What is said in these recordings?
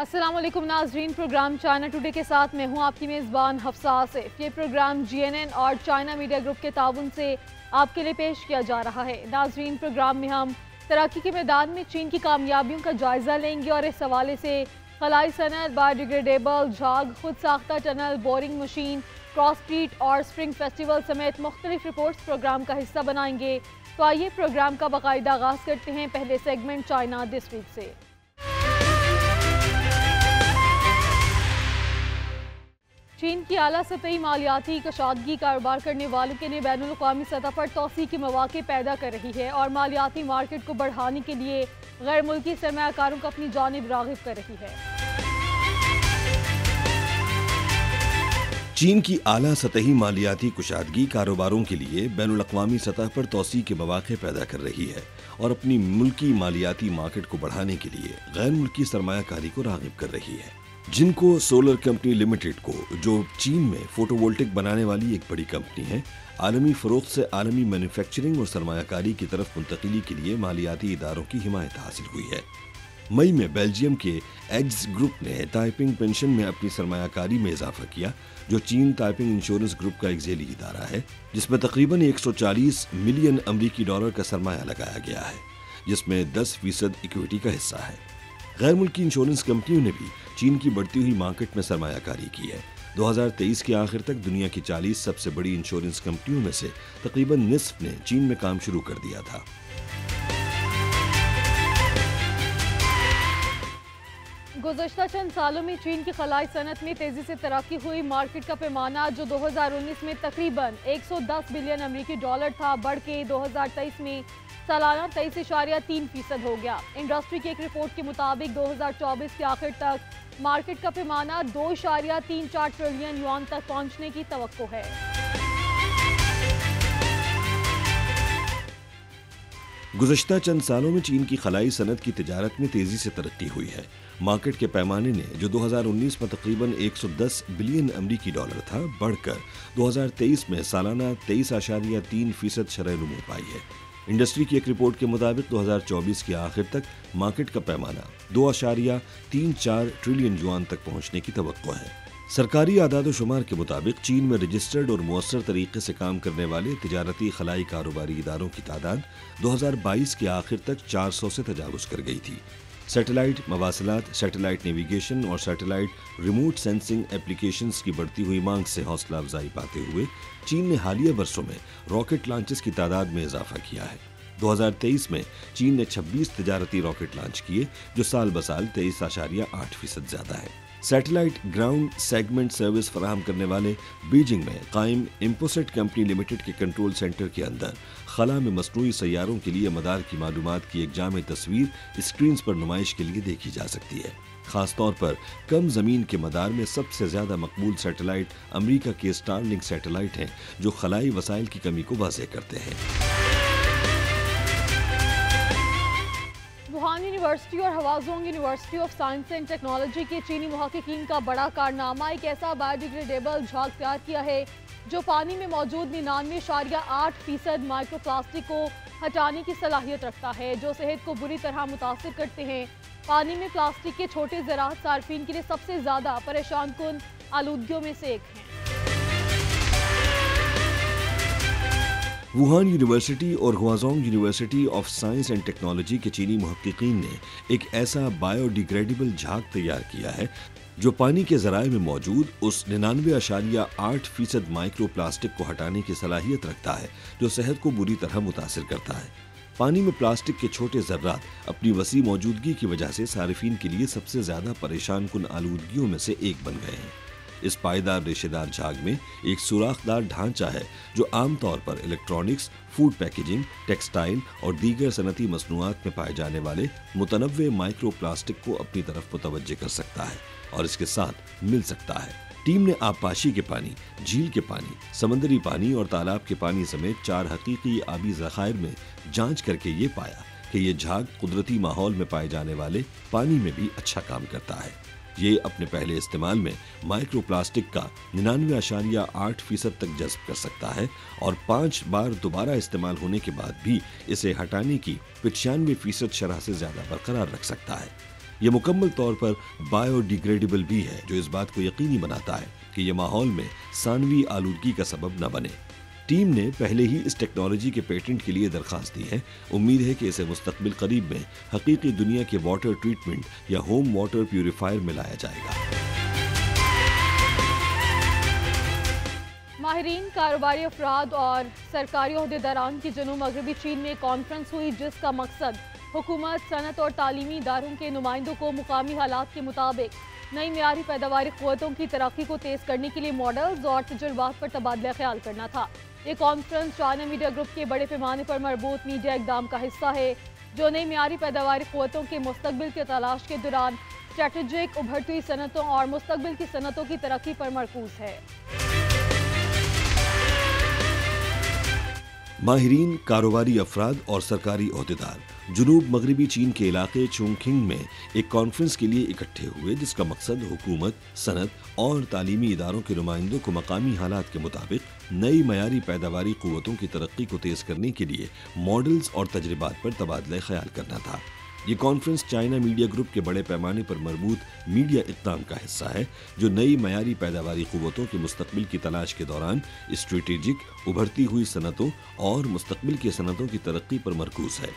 السلام علیکم ناظرین، پروگرام چائنا ٹوڈے کے ساتھ میں ہوں آپ کی میزبان حفصہ آصف۔ یہ پروگرام GNN اور چائنا میڈیا گروپ کے تعاون سے آپ کے لیے پیش کیا جا رہا ہے۔ ناظرین، پروگرام میں ہم ترقی کے میدان میں چین کی کامیابیوں کا جائزہ لیں گے اور اس حوالے سے خلائی صنعت، بایو ڈیگریڈیبل جھاگ، خود ساختہ tunnel, boring machine, cross street اور اسپرنگ فیسٹیول سمیت مختلف رپورٹس پروگرام کا حصہ بنائیں گے۔ تو آئیے پروگرام کا باقاعدہ آغاز کرتے ہیں پہلے سیگمنٹ چائنا دس ویک سے۔ چین کی اعلیٰ سطحی مالیاتی کشادگی کاروبار کرنے والوں کے لیے بین الاقوامی سطح پر توسیع کے مواقع پیدا کر رہی ہے اور مالیاتی مارکیٹ کو بڑھانے کے لیے غیر ملکی سرمایہ کاروں کو اپنی جانب راغب کر رہی ہے۔ چین کی اعلیٰ سطحی مالیاتی کشادگی کاروباروں کے لیے بین الاقوامی سطح پر توسیع کے مواقع پیدا کر رہی ہے اور اپنی ملکی مالیاتی مارکیٹ کو بڑھانے کے لیے غیر ملکی سرمایہ کاری کو راغب کر رہی ہے۔ جن کو سولر کمپنی لمیٹڈ کو، جو چین میں فوٹو وولٹک بنانے والی ایک بڑی کمپنی ہے، عالمی فروخت سے عالمی مینوفیکچرنگ اور سرمایہ کاری کی طرف منتقلی کے لیے مالیاتی اداروں کی حمایت حاصل ہوئی ہے۔ مئی میں بیلجیم کے ایگز گروپ نے تائپنگ پینشن میں اپنی سرمایہ کاری میں اضافہ کیا، جو چین تائپنگ انشورنس گروپ کا ایک ذیلی ادارہ ہے، جس میں تقریباً 140 ملین امریکی ڈالر کا سرمایہ لگایا گیا ہے، جس میں 10% ایکویٹی کا حصہ ہے۔ غیر ملکی انشورنس کمپنیوں نے بھی چین کی بڑھتی ہوئی مارکیٹ میں سرمایہ کاری کی ہے۔ 2023 کے آخر تک دنیا کی 40 سب سے بڑی انشورنس کمپنیوں میں سے تقریباً نصف نے چین میں کام شروع کر دیا تھا۔ گزشتہ چند سالوں میں چین کی خلائی صنعت میں تیزی سے ترقی ہوئی۔ مارکیٹ کا پیمانہ جو 2019 میں تقریباً 110 بلین امریکی ڈالر تھا، بڑھ کے 2023 میں سالانہ 23.3% ہو گیا۔ انڈسٹری کی ایک رپورٹ کے مطابق 2024 کے آخر تک مارکیٹ کا پیمانہ 2.34 ٹریلین یوان تک پہنچنے کی توقع ہے۔ گزشتہ چند سالوں میں چین کی خلائی صنعت کی تجارت میں تیزی سے ترقی ہوئی ہے۔ مارکیٹ کے پیمانے نے جو 2019 میں تقریباً 110 بلین امریکی ڈالر تھا، بڑھ کر 2023 میں سالانہ 23.3% شرح نمو پائی ہے۔ انڈسٹری کی ایک رپورٹ کے مطابق 2024 کے آخر تک مارکیٹ کا پیمانہ 2.34 ٹریلین یوان تک پہنچنے کی توقع ہے۔ سرکاری اعداد و شمار کے مطابق چین میں رجسٹرڈ اور مؤثر طریقے سے کام کرنے والے تجارتی خلائی کاروباری اداروں کی تعداد 2022 کے آخر تک 400 سے تجاوز کر گئی تھی۔ سیٹلائٹ مواصلات، سیٹلائٹ نیویگیشن اور سیٹلائٹ ریموٹ سینسنگ ایپلیکیشنز کی بڑھتی ہوئی مانگ سے حوصلہ افزائی پاتے ہوئے چین نے حالیہ برسوں میں راکٹ لانچز کی تعداد میں اضافہ کیا ہے۔ 2023 میں چین نے 26 تجارتی راکٹ لانچ کیے، جو سال بسال 23.8% زیادہ ہے۔ سیٹلائٹ گراؤنڈ سیگمنٹ سروس فراہم کرنے والے بیجنگ میں قائم امپوسٹ کمپنی لمیٹڈ کے کنٹرول سینٹر کے اندر خلا میں مصنوعی سیاروں کے لیے مدار کی معلومات کی ایک جامع تصویر اسکرینز پر نمائش کے لیے دیکھی جا سکتی ہے۔ خاص طور پر کم زمین کے مدار میں سب سے زیادہ مقبول سیٹلائٹ امریکہ کے اسٹار لنک سیٹلائٹ ہیں، جو خلائی وسائل کی کمی کو واضح کرتے ہیں۔ ووہان یونیورسٹی اور Huazhong university of science and technology کے چینی محققین کا بڑا کارنامہ ایک ایسا بایو ڈیگریڈیبل جھاگ تیار کیا ہے جو پانی میں موجود 99.8% مائکرو پلاسٹک کو ہٹانے کی صلاحیت رکھتا ہے، جو صحت کو بری طرح متاثر کرتے ہیں۔ پانی میں پلاسٹک کے چھوٹے ذرات صارفین کے لیے سب سے زیادہ پریشان کن آلودگیوں میں سے ایک ہیں۔ ووہان یونیورسٹی اور Huazhong university of science and technology کے چینی محققین نے ایک ایسا بایو ڈیگریڈیبل جھاگ تیار کیا ہے جو پانی کے ذرائع میں موجود اس 99.8% مائکرو پلاسٹک کو ہٹانے کی صلاحیت رکھتا ہے، جو صحت کو بری طرح متاثر کرتا ہے۔ پانی میں پلاسٹک کے چھوٹے ذرات اپنی وسیع موجودگی کی وجہ سے صارفین کے لیے سب سے زیادہ پریشان کن آلودگیوں میں سے ایک بن گئے ہیں۔ اس پائیدار ریشے دار جھاگ میں ایک سوراخ دار ڈھانچہ ہے جو عام طور پر الیکٹرانکس، فوڈ پیکیجنگ، ٹیکسٹائل اور دیگر صنعتی مصنوعات میں پائے جانے والے متنوع مائکرو پلاسٹک کو اپنی طرف متوجہ کر سکتا ہے اور اس کے ساتھ مل سکتا ہے۔ ٹیم نے آبپاشی کے پانی، جھیل کے پانی، سمندری پانی اور تالاب کے پانی سمیت 4 حقیقی آبی ذخائر میں جانچ کر کے یہ پایا کہ یہ جھاگ قدرتی ماحول میں پائے جانے والے پانی میں بھی اچھا کام کرتا ہے۔ یہ اپنے پہلے استعمال میں مائکرو پلاسٹک کا 99.8% تک جذب کر سکتا ہے اور 5 بار دوبارہ استعمال ہونے کے بعد بھی اسے ہٹانے کی 95% شرح سے زیادہ برقرار رکھ سکتا ہے۔ یہ مکمل طور پر بایو ڈیگریڈیبل بھی ہے، جو اس بات کو یقینی بناتا ہے کہ یہ ماحول میں ثانوی آلودگی کا سبب نہ بنے۔ ٹیم نے پہلے ہی اس ٹیکنالوجی کے پیٹنٹ کے لیے درخواست دی ہے۔ امید ہے کہ اسے مستقبل قریب میں حقیقی دنیا کے واٹر ٹریٹمنٹ یا ہوم واٹر پیوریفائر میں لایا جائے گا۔ ماہرین، کاروباری افراد اور سرکاری عہدیداران کی جنوب مغربی چین میں کانفرنس ہوئی، جس کا مقصد حکومت، صنعت اور تعلیمی اداروں کے نمائندوں کو مقامی حالات کے مطابق نئی معیاری پیداواری قوتوں کی ترقی کو تیز کرنے کے لیے ماڈلز اور تجربات پر تبادلہ خیال کرنا تھا۔ یہ کانفرنس چائنا میڈیا گروپ کے بڑے پیمانے پر مربوط میڈیا اقدام کا حصہ ہے، جو نئی معیاری پیداواری قوتوں کے مستقبل کی تلاش کے دوران اسٹریٹجک ابھرتی ہوئی صنعتوں اور مستقبل کی صنعتوں کی ترقی پر مرکوز ہے۔ ماہرین، کاروباری افراد اور سرکاری عہدیدار جنوب مغربی چین کے علاقے چونگکھنگ میں ایک کانفرنس کے لیے اکٹھے ہوئے، جس کا مقصد حکومت، صنعت اور تعلیمی اداروں کے نمائندوں کو مقامی حالات کے مطابق نئی معیاری پیداواری قوتوں کی ترقی کو تیز کرنے کے لیے ماڈلز اور تجربات پر تبادلہ خیال کرنا تھا۔ یہ کانفرنس چائنا میڈیا گروپ کے بڑے پیمانے پر مربوط میڈیا اقدام کا حصہ ہے، جو نئی معیاری پیداواری قوتوں کے مستقبل کی تلاش کے دوران اسٹریٹجک ابھرتی ہوئی صنعتوں اور مستقبل کی صنعتوں کی ترقی پر مرکوز ہے۔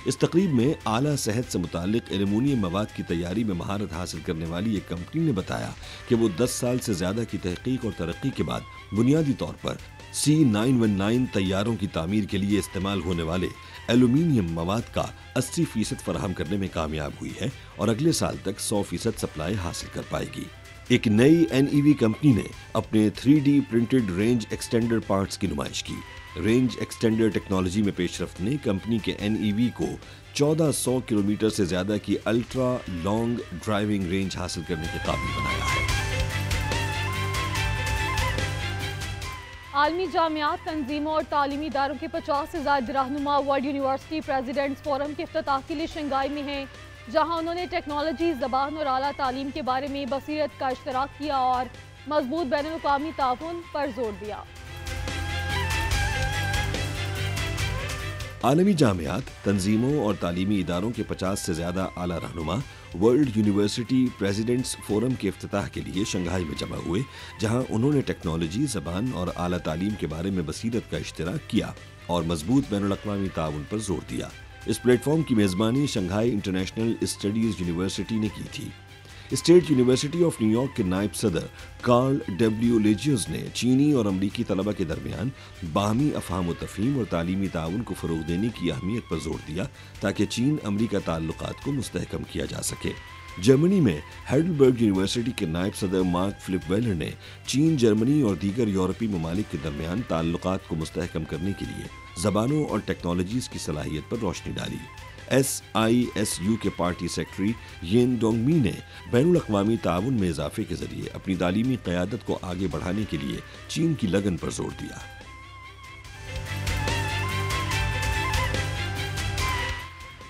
اس تقریب میں اعلیٰ صحت سے متعلق ایلومینیم مواد کی تیاری میں مہارت حاصل کرنے والی ایک کمپنی نے بتایا کہ وہ 10 سال سے زیادہ کی تحقیق اور ترقی کے بعد بنیادی طور پر C919 طیاروں کی تعمیر کے لیے استعمال ہونے والے ایلومینیم مواد کا 80% فراہم کرنے میں کامیاب ہوئی ہے اور اگلے سال تک 100% سپلائی حاصل کر پائے گی۔ ایک نئی NEV کمپنی نے اپنے 3D پرنٹڈ رینج ایکسٹینڈر پارٹس کی نمائش کی۔ رینج ایکسٹینڈر ٹیکنالوجی میں پیش رفت نے کمپنی کے NEV کو 1400 کلومیٹر سے زیادہ کی الٹرا لانگ ڈرائیونگ رینج حاصل کرنے کے قابل بنایا ہے۔ عالمی جامعات، تنظیموں اور تعلیمی اداروں کے 50 سے زائد رہنما ورلڈ یونیورسٹی پریزیڈنٹس فورم کے افتتاح کے لیے شنگھائی میں ہیں، جہاں انہوں نے ٹیکنالوجی، زبان اور اعلیٰ تعلیم کے بارے میں بصیرت کا اشتراک کیا اور مضبوط بین الاقوامی تعاون پر زور دیا۔ عالمی جامعات، تنظیموں اور تعلیمی اداروں کے 50 سے زیادہ اعلیٰ رہنما ورلڈ یونیورسٹی پریزیڈنٹس فورم کے افتتاح کے لیے شنگھائی میں جمع ہوئے، جہاں انہوں نے ٹیکنالوجی، زبان اور اعلیٰ تعلیم کے بارے میں بصیرت کا اشتراک کیا اور مضبوط بین الاقوامی تعاون پر زور دیا۔ اس پلیٹ فارم کی میزبانی شنگھائی انٹرنیشنل اسٹڈیز یونیورسٹی نے کی تھی۔ State university of new York کے نائب صدر کارل ڈبلیو لیجیوز نے چینی اور امریکی طلبہ کے درمیان باہمی افہام و تفہیم اور تعلیمی تعاون کو فروغ دینے کی اہمیت پر زور دیا تاکہ چین امریکہ تعلقات کو مستحکم کیا جا سکے۔ جرمنی میں ہیڈلبرگ یونیورسٹی کے نائب صدر مارک فلپ ویلر نے چین، جرمنی اور دیگر یورپی ممالک کے درمیان تعلقات کو مستحکم کرنے کے لیے زبانوں اور ٹیکنالوجیز کی صلاحیت پر روشنی ڈالی۔ SISU کے پارٹی سیکرٹری یین ڈونگ می نے بین الاقوامی تعاون میں اضافے کے ذریعے اپنی تعلیمی قیادت کو آگے بڑھانے کے لیے چین کی لگن پر زور دیا۔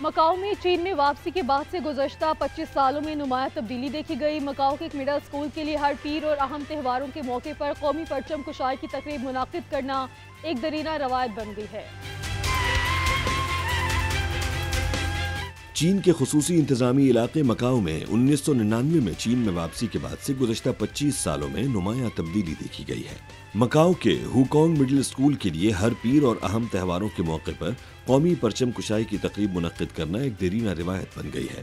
مکاؤ میں چین میں واپسی کے بعد سے گزشتہ 25 سالوں میں نمایاں تبدیلی دیکھی گئی۔ مکاؤ کے ایک مڈل اسکول کے لیے ہر پیر اور اہم تہواروں کے موقع پر قومی پرچم کشائی کی تقریب منعقد کرنا ایک دیرینہ روایت بن گئی ہے۔ چین کے خصوصی انتظامی علاقے مکاؤ میں 1999 میں چین میں واپسی کے بعد سے گزشتہ 25 سالوں میں نمایاں تبدیلی دیکھی گئی ہے۔ مکاؤ کے ہوکونگ مڈل اسکول کے لیے ہر پیر اور اہم تہواروں کے موقع پر قومی پرچم کشائی کی تقریب منعقد کرنا ایک دیرینہ روایت بن گئی ہے۔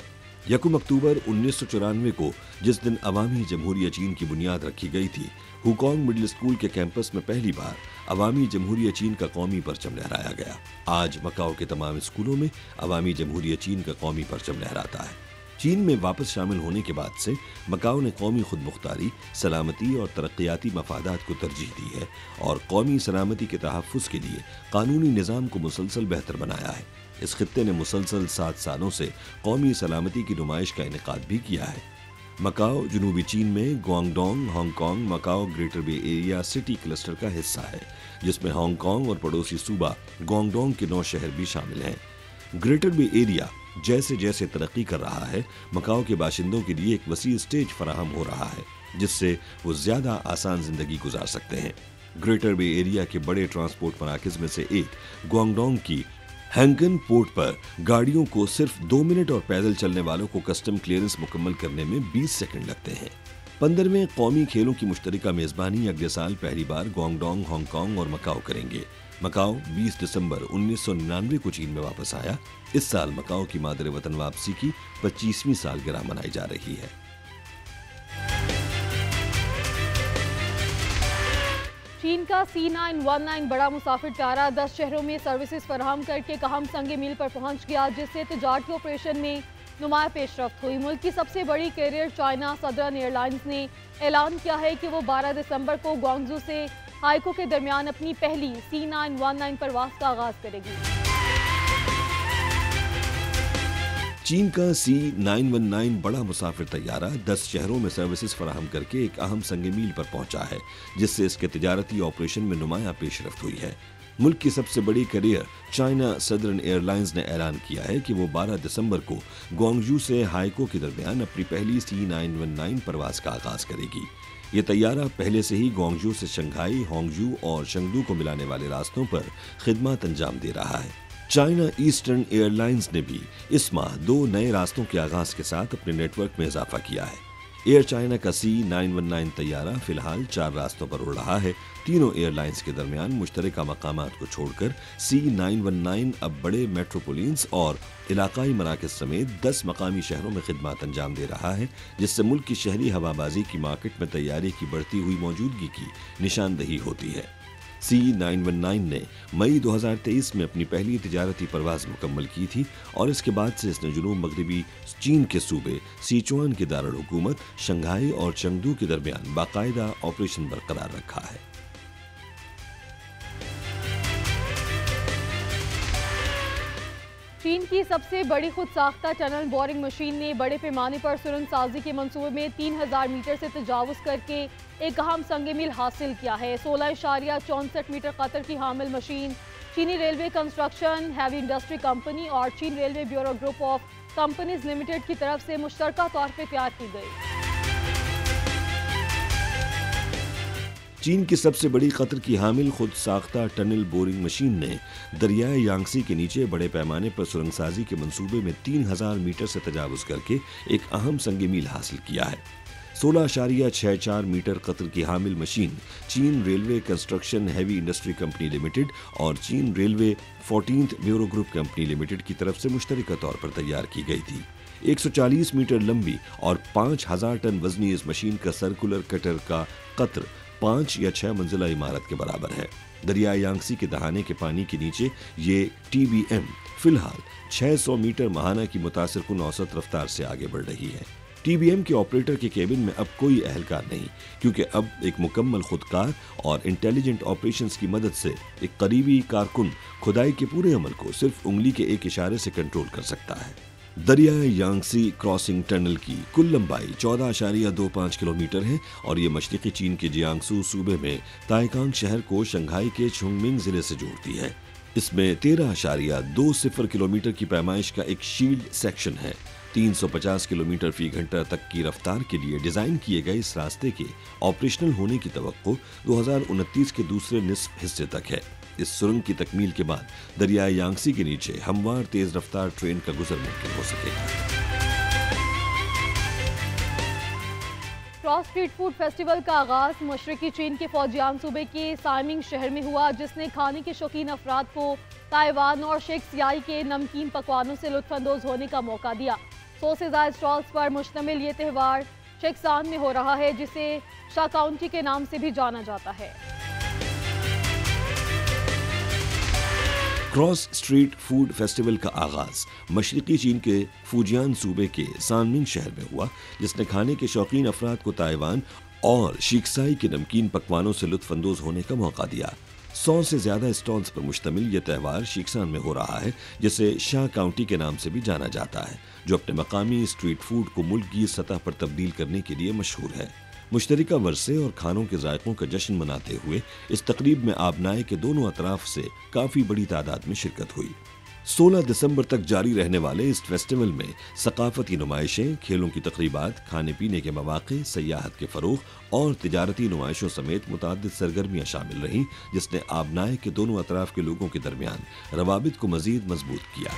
1 اکتوبر 1994 کو جس دن عوامی جمہوریہ چین کی بنیاد رکھی گئی تھی، ہوکونگ مڈل اسکول کے کیمپس میں پہلی بار عوامی جمہوریہ چین کا قومی پرچم لہرایا گیا۔ آج مکاؤ کے تمام اسکولوں میں عوامی جمہوریہ چین کا قومی پرچم لہراتا ہے۔ چین میں واپس شامل ہونے کے بعد سے مکاؤ نے قومی خود مختاری، سلامتی اور ترقیاتی مفادات کو ترجیح دی ہے اور قومی سلامتی کے تحفظ کے لیے قانونی نظام کو مسلسل بہتر بنایا ہے۔ اس خطے نے مسلسل 7 سالوں سے قومی سلامتی کی نمائش کا انعقاد بھی کیا ہے۔ مکاؤ جنوبی چین میں گوانگڈونگ، ہانگ کانگ، مکاؤ گریٹر بے ایریا سٹی کلسٹر کا حصہ ہے، جس میں ہانگ کانگ اور پڑوسی صوبہ گوانگڈونگ کے 9 شہر بھی شامل ہیں۔ گریٹر بے ایریا جیسے جیسے ترقی کر رہا ہے، مکاؤ کے باشندوں کے لیے ایک وسیع اسٹیج فراہم ہو رہا ہے، جس سے وہ زیادہ آسان زندگی گزار سکتے ہیں۔ گریٹر بے ایریا کے بڑے ٹرانسپورٹ مراکز میں سے ایک گوانگڈونگ کی हैंगन पोर्ट पर गाड़ियों को सिर्फ 2 मिनट और पैदल चलने वालों को कस्टम क्लियरेंस मुकम्मल करने में 20 सेकंड लगते हैं। 15वें कौमी खेलों की मुश्तरका मेजबानी अगले साल पहली बार गुआंगडोंग, हांगकांग और मकाओ करेंगे। मकाओ 20 दिसंबर 1999 को चीन में वापस आया। इस साल मकाओ की मादरे वतन वापसी की 25वीं सालगिरह मनाई जा रही है। चीन का C919 बड़ा मुसाफिर तारा 10 शहरों में सर्विसेज फराहम करके एक अहम संग मील पर पहुंच गया, जिससे तिजारती ऑपरेशन में नुमाया पेशरफ्त हुई। मुल्क की सबसे बड़ी कैरियर चाइना सदर्न एयरलाइंस ने ऐलान किया है कि वो 12 दिसंबर को ग्वांगझू से हाइको के दरमियान अपनी पहली C919 परवाज का आगाज करेगी। चीन का C919 बड़ा मुसाफिर तैयारा 10 शहरों में सर्विसेज फराहम करके एक अहम संग मील पर पहुंचा है, जिससे इसके तिजारती ऑपरेशन में नुमाया पेशरफ्त हुई है। मुल्क की सबसे बड़ी कैरियर चाइना सदर्न एयरलाइंस ने ऐलान किया है कि वो 12 दिसंबर को ग्वांगझू से हाइको के दरमियान अपनी पहली C919 परवाज का आगाज करेगी। ये तैयारा पहले से ही ग्वांगझू से शंघाई, होंगजू और चेंगडू को मिलाने वाले रास्तों पर खिदमत अंजाम दे रहा है। चाइना ईस्टर्न एयरलाइंस ने भी इस माह 2 नए रास्तों के आगाज के साथ अपने नेटवर्क में इजाफा किया है। एयर चाइना का C919 तैयारा फिलहाल 4 रास्तों पर उड़ रहा है। तीनों एयरलाइंस के दरमियान मुश्तरका मकामात को छोड़कर C919 अब बड़े मेट्रोपोलिन्स और इलाकाई मराकज समेत 10 मकामी शहरों में खिदमत अंजाम दे रहा है, जिससे मुल्क की शहरी हवाबाजी की मार्केट में तैयारी की बढ़ती हुई मौजूदगी की निशानदही होती है। C919 ने मई 2023 में अपनी पहली तिजारती परवाज मुकम्मल की थी और इसके बाद से इसने जुनूब मगरबी चीन के सूबे सिचुआन के दारुल हुकूमत शंघाई और चेंगडू के दरमियान बाकायदा ऑपरेशन बरकरार रखा है। चीन की सबसे बड़ी खुद साख्ता टनल बोरिंग मशीन ने बड़े पैमाने पर सुरंग साजी के मंसूबे में 3000 मीटर से तजावुज करके एक अहम संग मील हासिल किया है। 16.64 मीटर कतर की हामिल मशीन चीनी railway construction heavy industry company और चीन railway bureau group of companies limited की तरफ से मुश्तरका तौर पर तैयार की गई। चीन की सबसे बड़ी कतर की हामिल खुद साख्ता टनल बोरिंग मशीन ने दरियाए यांगसी के नीचे बड़े पैमाने पर सुरंगसाजी के मंसूबे में 3000 मीटर से तजावुज करके एक अहम संग मील हासिल किया है। 16.64 मीटर कतर की हामिल मशीन चीन railway construction heavy industry company limited और चीन railway 14th bureau group company limited की तरफ से मुश्तरका तौर पर तैयार की गई थी। 140 मीटर लंबी और 5000 टन वजनी इस मशीन का सर्कुलर कटर का कतर 5 या 6 मंजिला इमारत के बराबर है। दरियाई यांगसी के दहाने के पानी के नीचे ये TBM फिलहाल 600 मीटर महाना की मुतासिर कुन औसत रफ्तार से आगे बढ़ रही है। TBM के ऑपरेटर के केबिन में अब कोई अहलकार नहीं, क्योंकि अब एक मुकम्मल खुदकार और इंटेलिजेंट ऑपरेशंस की मदद से एक करीबी कारकुन खुदाई के पूरे अमल को सिर्फ उंगली के एक इशारे से कंट्रोल कर सकता है। दरियाए यांगसी क्रॉसिंग टनल की कुल लंबाई 14.25 किलोमीटर है और ये मशरकी चीन के जियांगसू सूबे में ताइकांग शहर को शंघाई के छुंगमिंग जिले से जोड़ती है। इसमें 13.20 किलोमीटर की पैमाइश का एक शील्ड सेक्शन है। 350 किलोमीटर फी घंटा तक की रफ्तार के लिए डिजाइन किए गए इस रास्ते के ऑपरेशनल होने की तवक्को 2029 के दूसरे निस्फ हिस्से तक है। इस सुरंग की तकमील के बाद दरियाए यांगसी के नीचे हमवार तेज रफ्तार ट्रेन का गुजर मुमकिन हो सकेगा। क्रॉस स्ट्रीट फूड फेस्टिवल का आगाज मशरकी चीन के फौजियान सूबे के साइमिंग शहर में हुआ, जिसने खाने के शौकीन अफराद को ताइवान और शेक्सियाई के नमकीन पकवानों से लुत्फानंदोज होने का मौका दिया। 100 से ज्यादा स्टॉल्स पर मुश्तमिल ये त्यौहार शेक्सान में हो रहा है, जिसे शाह काउंटी के नाम से भी जाना जाता है। क्रॉस स्ट्रीट फूड फेस्टिवल का आगाज मशरकी चीन के फुजियान सूबे के सानमिंग शहर में हुआ, जिसने खाने के शौकीन अफराद को ताइवान और शिक्साई के नमकीन पकवानों से लुत्फानंदोज होने का मौका दिया। 100 से ज्यादा स्टॉल्स पर मुश्तमिल यह त्यौहार शिक्सान में हो रहा है, जिसे शाह काउंटी के नाम से भी जाना जाता है, जो अपने मकामी स्ट्रीट फूड को मुल्क की सतह पर तब्दील करने के लिए मशहूर है। मुश्तरका वर्से और खानों के जायकों का जश्न मनाते हुए इस तकरीब में आबनाए के दोनों अतराफ से काफी बड़ी तादाद में शिरकत हुई। 16 دسمبر تک جاری رہنے والے اس فیسٹیول میں ثقافتی نمائشیں، کھیلوں کی تقریبات، کھانے پینے کے مواقع، سیاحت کے فروغ اور تجارتی نمائشوں سمیت متعدد سرگرمیاں شامل رہیں، جس نے آبنائے کے دونوں اطراف کے لوگوں کے درمیان روابط کو مزید مضبوط کیا۔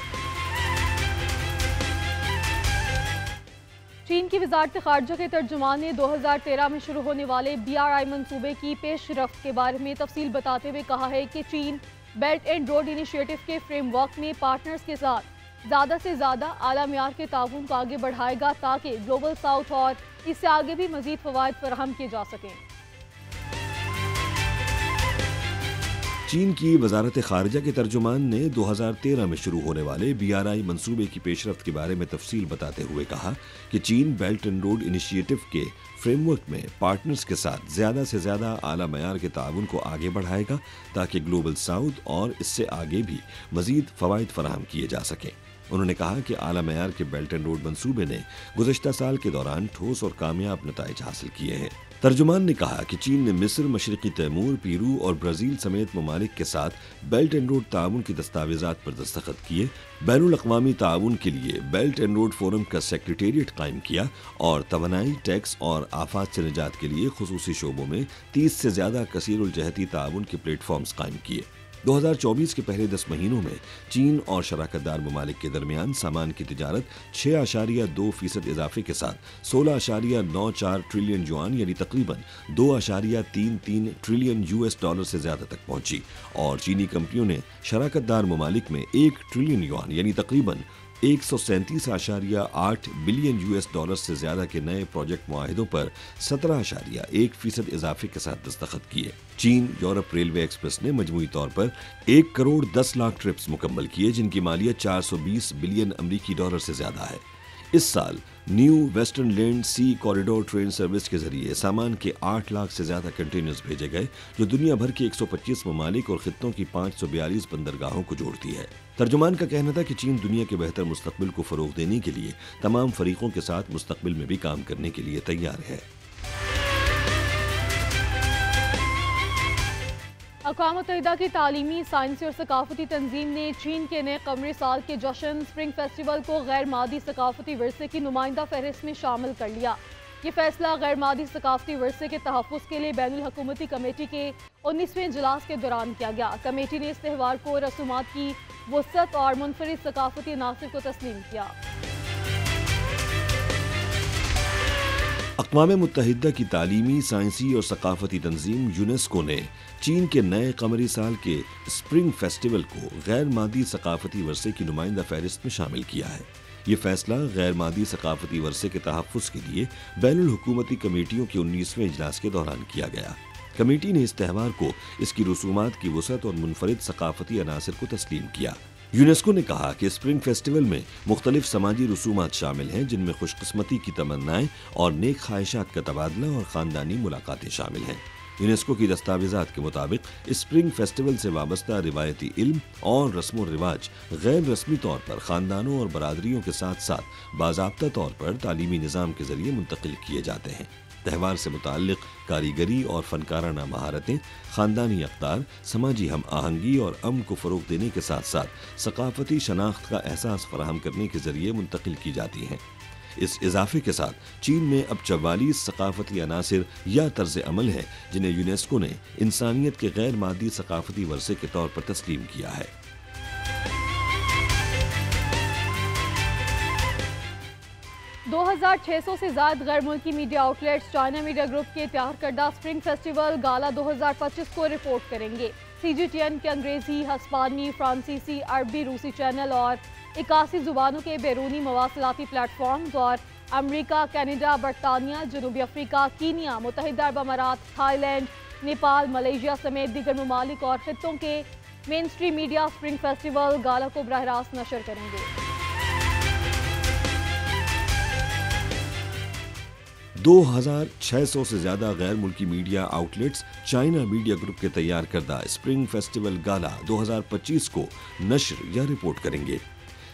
چین کی وزارت خارجہ کے ترجمان نے 2013 میں شروع ہونے والے BRI منصوبے کی پیش رفت کے بارے میں تفصیل بتاتے ہوئے کہا ہے کہ چین بیلٹ اینڈ روڈ انیشیٹو کے فریم ورک میں پارٹنرز کے ساتھ زیادہ سے زیادہ اعلیٰ معیار کے تعاون کو آگے بڑھائے گا تاکہ گلوبل ساؤتھ اور اس سے آگے بھی مزید فوائد فراہم کیے جا سکیں۔ چین کی وزارت خارجہ کے ترجمان نے 2013 میں شروع ہونے والے BRI منصوبے کی پیش رفت کے بارے میں تفصیل بتاتے ہوئے کہا کہ چین بیلٹ اینڈ روڈ انیشیٹو کے فریم ورک میں پارٹنرز کے ساتھ زیادہ سے زیادہ اعلیٰ معیار کے تعاون کو آگے بڑھائے گا تاکہ گلوبل ساؤتھ اور اس سے آگے بھی مزید فوائد فراہم کیے جا سکیں۔ انہوں نے کہا کہ اعلیٰ معیار کے بیلٹ اینڈ روڈ منصوبے نے گزشتہ سال کے دوران ٹھوس اور کامیاب نتائج حاصل کیے ہیں۔ ترجمان نے کہا کہ چین نے مصر، مشرقی تیمور، پیرو اور برازیل سمیت ممالک کے ساتھ بیلٹ اینڈ روڈ تعاون کی دستاویزات پر دستخط کیے، بین الاقوامی تعاون کے لیے بیلٹ اینڈ روڈ فورم کا سیکریٹریٹ قائم کیا اور توانائی، ٹیکس اور آفات سے نجات کے لیے خصوصی شعبوں میں 30 سے زیادہ کثیر الجہتی تعاون کے پلیٹ فارمز قائم کیے۔ 2024 کے پہلے 10 مہینوں میں چین اور شراکت دار ممالک کے درمیان سامان کی تجارت 6.2% اضافے کے ساتھ 16.94 ٹریلین یوان یعنی تقریباً 2.33 ٹریلین US سے زیادہ تک پہنچی، اور چینی کمپنیوں نے شراکت دار ممالک میں 1 ٹریلین یوان یعنی تقریباً 137.8 بلین US سے زیادہ کے نئے پروجیکٹ معاہدوں پر 17.1% اضافے کے ساتھ دستخط کیے۔ چین یورپ ریلوے ایکسپریس نے مجموعی طور پر 1 کروڑ 10 لاکھ ٹرپس مکمل کیے، جن کی مالیت 420 بلین امریکی ڈالر سے زیادہ ہے۔ اس سال نیو ویسٹرن لینڈ سی کوریڈور ٹرین سروس کے ذریعے سامان کے 8 لاکھ سے زیادہ کنٹینرز بھیجے گئے، جو دنیا بھر کے 125 ممالک اور خطوں کی 542 بندرگاہوں کو جوڑتی ہے۔ ترجمان کا کہنا تھا کہ چین دنیا کے بہتر مستقبل کو فروغ دینے کے لیے تمام فریقوں کے ساتھ مستقبل میں بھی کام کرنے کے لیے تیار ہے۔ اقوام متحدہ کی تعلیمی، سائنسی اور ثقافتی تنظیم نے چین کے نئے قمری سال کے جشن اسپرنگ فیسٹیول کو غیر مادی ثقافتی ورثے کی نمائندہ فہرست میں شامل کر لیا۔ یہ فیصلہ غیر مادی ثقافتی ورثے کے تحفظ کے لیے بین الحکومتی کمیٹی کے 19ویں اجلاس کے دوران کیا گیا۔ کمیٹی نے اس تہوار کو رسومات کی وسعت اور منفرد ثقافتی عناصر کو تسلیم کیا۔ اقوام متحدہ کی تعلیمی، سائنسی اور ثقافتی تنظیم یونیسکو نے چین کے نئے قمری سال کے اسپرنگ فیسٹیول کو غیر مادی ثقافتی ورثے کی نمائندہ فہرست میں شامل کیا ہے۔ یہ فیصلہ غیر مادی ثقافتی ورثے کے تحفظ کے لیے بین الحکومتی کمیٹیوں کے 19ویں اجلاس کے دوران کیا گیا۔ کمیٹی نے اس تہوار کو اس کی رسومات کی وسعت اور منفرد ثقافتی عناصر کو تسلیم کیا۔ یونیسکو نے کہا کہ اسپرنگ فیسٹیول میں مختلف سماجی رسومات شامل ہیں، جن میں خوش قسمتی کی تمنائیں اور نیک خواہشات کا تبادلہ اور خاندانی ملاقاتیں شامل ہیں۔ یونیسکو کی دستاویزات کے مطابق اسپرنگ فیسٹیول سے وابستہ روایتی علم اور رسم و رواج غیر رسمی طور پر خاندانوں اور برادریوں کے ساتھ ساتھ باضابطہ طور پر تعلیمی نظام کے ذریعے منتقل کیے جاتے ہیں۔ تہوار سے متعلق کاریگری اور فنکارانہ مہارتیں، خاندانی اقدار، سماجی ہم آہنگی اور امن کو فروغ دینے کے ساتھ ساتھ ثقافتی شناخت کا احساس فراہم کرنے کے ذریعے منتقل کی جاتی ہیں۔ اس اضافے کے ساتھ چین میں اب 44 ثقافتی عناصر یا طرز عمل ہیں جنہیں یونیسکو نے انسانیت کے غیر مادی ثقافتی ورثے کے طور پر تسلیم کیا ہے۔ 2600 سے زائد غیر ملکی media outlets China media group کے تیار کردہ اسپرنگ فیسٹیول گالا 2025 کو رپورٹ کریں گے۔ CGTN کے انگریزی، ہسپانوی، فرانسیسی، عربی، روسی چینل اور 81 زبانوں کے بیرونی مواصلاتی پلیٹ فارمز اور امریکہ، کینیڈا، برطانیہ، جنوبی افریقہ، کینیا، متحدہ عرب امارات، تھائی لینڈ، نیپال، ملیشیا سمیت دیگر ممالک اور خطوں کے مین اسٹریم میڈیا اسپرنگ فیسٹیول گالا کو براہ راست نشر کریں گے۔ 2600 سے زیادہ غیر ملکی media outlets China media group کے تیار کردہ اسپرنگ فیسٹیول گالا 2025 کو نشر یا رپورٹ کریں گے۔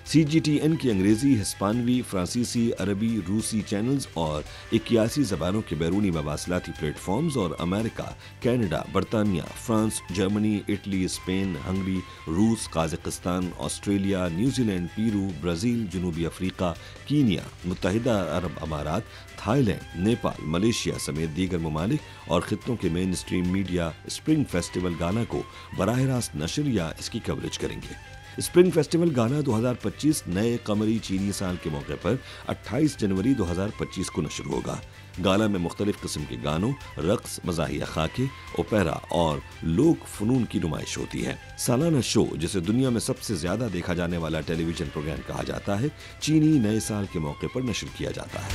CGTN की अंग्रेजी, हिस्पानवी, फ्रांसीसी, अरबी, रूसी चैनल्स और 81 ज़बानों के बैरूनी मवासलाती प्लेटफॉर्म्स और अमेरिका, कनाडा, बरतानिया, France, Germany, Italy, Spain, Hungary, रूस, काज़ाकिस्तान, ऑस्ट्रेलिया, न्यूजीलैंड, पीरू, ब्राज़ील, जनूबी अफ्रीका, कीनिया, मुत्तहिदा अरब अमारात, थाईलैंड, नेपाल, मलेशिया समेत दीगर ममालिक और खित्तों के main stream media spring festival गाना को बराह रास्त नशर या इसकी कवरेज करेंगे। स्प्रिंग फेस्टिवल गाना 2025 नए कमरी चीनी साल के मौके पर 28 जनवरी 2025 को नशर होगा। गाला में मुख्तलिफ किस्म के गानों, रक्स, मज़ाहिया खाके, ओपेरा और लोक फ़नून की नुमाइश होती है। सालाना शो, जिसे दुनिया में सबसे ज़्यादा देखा जाने वाला टेलीविज़न प्रोग्राम कहा जाता है, चीनी नए साल के मौके पर नशर किया जाता है।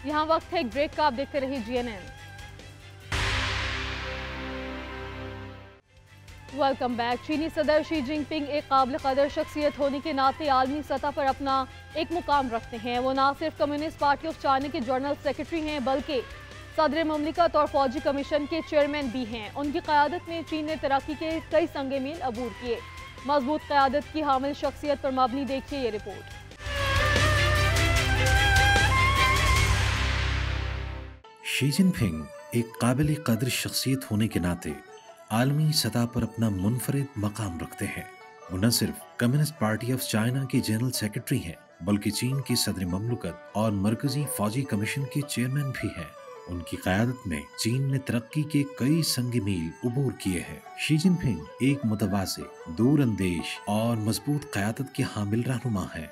यहाँ वक्त है एक ब्रेक का, आप देखते रहिए GNN। Welcome back. चीनी सदर शी जिनपिंग एक काबिल कदर शख्सियत होने के नाते आलमी सतह पर अपना एक मुकाम रखते हैं। वो ना सिर्फ कम्युनिस्ट पार्टी ऑफ चाइना के जनरल सेक्रेटरी हैं, बल्कि सदर ममलिकत और फौजी कमीशन के चेयरमैन भी हैं। उनकी क़यादत में चीन ने तरक्की के कई संगे मील अबूर किए। मजबूत क़यादत की हामिल शख्सियत पर मबनी देखिए ये रिपोर्ट। शी जिनपिंग एक काबिल कदर शख्सियत होने के नाते आलमी सतह पर अपना मुनफरिद मकाम रखते हैं। वो न सिर्फ कम्युनिस्ट पार्टी ऑफ चाइना के जनरल सेक्रेटरी हैं, बल्कि चीन की सदर ममलकत और मरकजी फौजी कमीशन के चेयरमैन भी हैं। उनकी क़यादत में चीन ने तरक्की के कई संग मील उबूर किए हैं। शी जिनपिंग एक मुतवाज़े, दूर अंदेश और मजबूत क़यादत के हामिल रहनुमा हैं।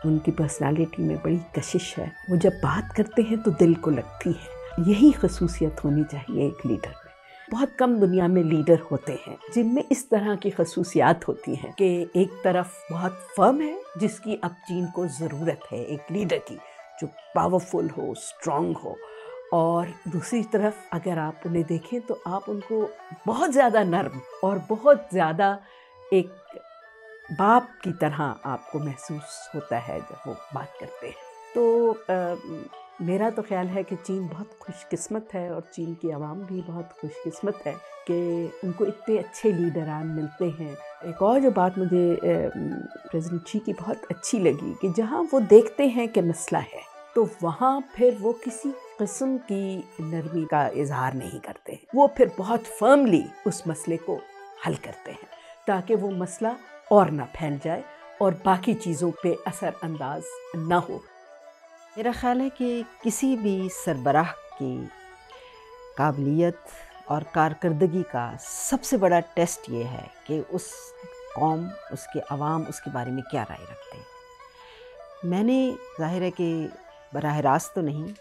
उनकी पर्सनालिटी में बड़ी कशिश है। वो जब बात करते हैं तो दिल को लगती है। यही खसूसियत होनी चाहिए एक लीडर में। बहुत कम दुनिया में लीडर होते हैं जिनमें इस तरह की खसूसियात होती हैं कि एक तरफ बहुत फर्म है, जिसकी अब चीन को ज़रूरत है एक लीडर की जो पावरफुल हो, स्ट्रॉन्ग हो, और दूसरी तरफ अगर आप उन्हें देखें तो आप उनको बहुत ज़्यादा नर्म और बहुत ज़्यादा एक बाप की तरह आपको महसूस होता है जब वो बात करते हैं। तो मेरा तो ख्याल है कि चीन बहुत खुशकिस्मत है और चीन की आवाम भी बहुत खुशकिस्मत है कि उनको इतने अच्छे लीडरान मिलते हैं। एक और जो बात मुझे प्रेसिडेंट शी की बहुत अच्छी लगी कि जहाँ वो देखते हैं कि मसला है तो वहाँ फिर वो किसी किस्म की नरमी का इजहार नहीं करते हैं। वो फिर बहुत फर्मली उस मसले को हल करते हैं ताकि वो मसला और ना फैल जाए और बाकी चीज़ों पे असर अंदाज ना हो। मेरा ख़्याल है कि किसी भी सरबराह की काबिलियत और कारकर्दगी का सबसे बड़ा टेस्ट ये है कि उस कौम, उसके अवाम उसके बारे में क्या राय रखते हैं। मैंने ज़ाहिर है कि बराह रास्त तो नहीं,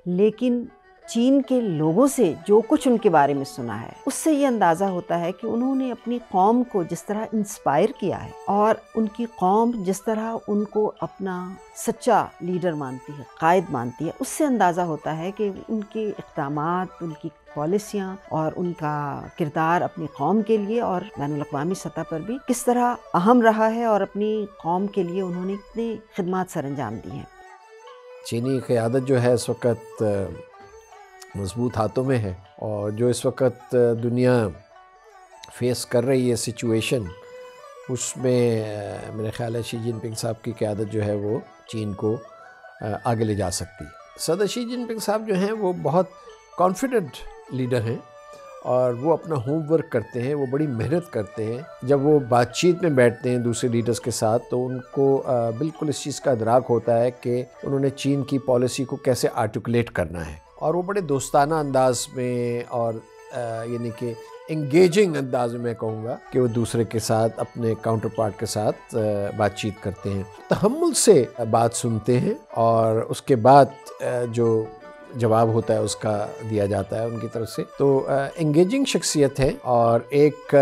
लेकिन चीन के लोगों से जो कुछ उनके बारे में सुना है उससे ये अंदाज़ा होता है कि उन्होंने अपनी कौम को जिस तरह इंस्पायर किया है और उनकी कौम जिस तरह उनको अपना सच्चा लीडर मानती है, कायद मानती है, उससे अंदाज़ा होता है कि उनके इक़दामात, उनकी पॉलिसियाँ और उनका किरदार अपनी कौम के लिए और बैनुल-अक़वामी सतह पर भी किस तरह अहम रहा है और अपनी कौम के लिए उन्होंने इतनी खिदमत सर अंजाम दी हैं। चीनी क़यादत जो है इस वक्त मजबूत हाथों में है और जो इस वक्त दुनिया फेस कर रही है सिचुएशन, उसमें मेरा ख़्याल है शी जिनपिंग साहब की क़यादत जो है वो चीन को आगे ले जा सकती है। सदर शी जिनपिंग साहब जो हैं वो बहुत कॉन्फिडेंट लीडर हैं और वो अपना होमवर्क करते हैं, वो बड़ी मेहनत करते हैं। जब वो बातचीत में बैठते हैं दूसरे लीडर्स के साथ तो उनको बिल्कुल इस चीज़ का इदराक होता है कि उन्होंने चीन की पॉलिसी को कैसे आर्टिकुलेट करना है और वो बड़े दोस्ताना अंदाज में और यानी कि एंगेजिंग अंदाज में मैं कहूँगा कि वो दूसरे के साथ, अपने काउंटर पार्ट के साथ बातचीत करते हैं, तहम्मुल से बात सुनते हैं और उसके बाद जो जवाब होता है उसका दिया जाता है उनकी तरफ से। तो एंगेजिंग शख्सियत है और एक